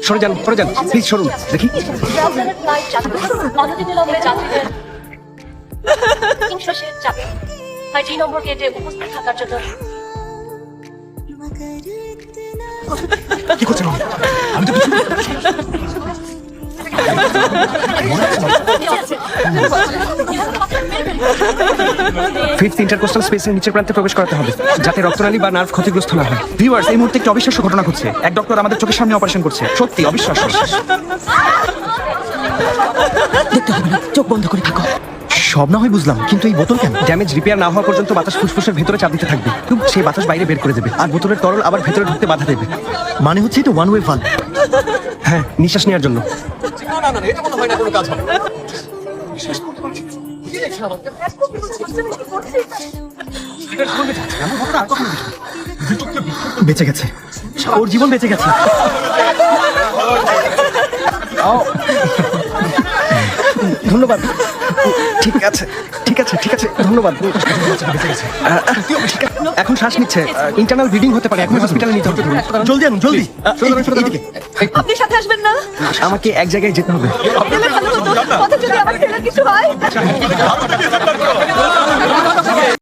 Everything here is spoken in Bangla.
সরে যান প্লিজ সরুন দেখি। ব্রাউজারের ফ্লাইট যাত্রী অনতিবিলম্বে যাত্রীদের তিনশো সিট চাপে হয় 2 নম্বর গেটে উপস্থিত থাকার জন্য। কি করছেন আমি তো ফিফথ ইন্টারকোস্টাল স্পেসের নিচের প্রান্তে প্রবেশ করাতে হবে যাতে রক্তনালী বা নার্ভ ক্ষতিগ্রস্ত না হয়। ভিউয়ার্স, এই মুহূর্তে একটি অবিশ্বাস্য ঘটনা ঘটছে। এক ডক্টর আমাদের চোখের সামনে অপারেশন করছে। সত্যি অবিশ্বাস্য। দেখতে হবে না, চোখ বন্ধ করে থাকো। সব না হয় বুঝলাম, কিন্তু এই বোতল কেন? ড্যামেজ রিপেয়ার না হওয়া পর্যন্ত বাতাস ফুসফুসের ভেতরে চাপ দিতে থাকবে, সেই বাতাস বাইরে বের করে দেবে আর বোতলের তরল আবার ভেতরে ঢুকতে বাধা দেবে। মানে হচ্ছে এটা ওয়ান ওয়ে ভালভ। হ্যাঁ, নিঃশ্বাস নেওয়ার জন্য। বেঁচে গেছে, ওর জীবন বেঁচে গেছে। ধন্যবাদ। ঠিক আছে ধন্যবাদ। এখন শ্বাস নিচ্ছে, ইন্টারনাল ব্লিডিং হতে পারে, এখন হসপিটালে নিতে হবে। জলদি আনুন, জলদি। এদিকে। আপনি সাথে আসবেন না? আমাকে এক জায়গায় যেতে হবে। গেলে ভালো হতো, পথে যদি আমার ছেলের কিছু হয়।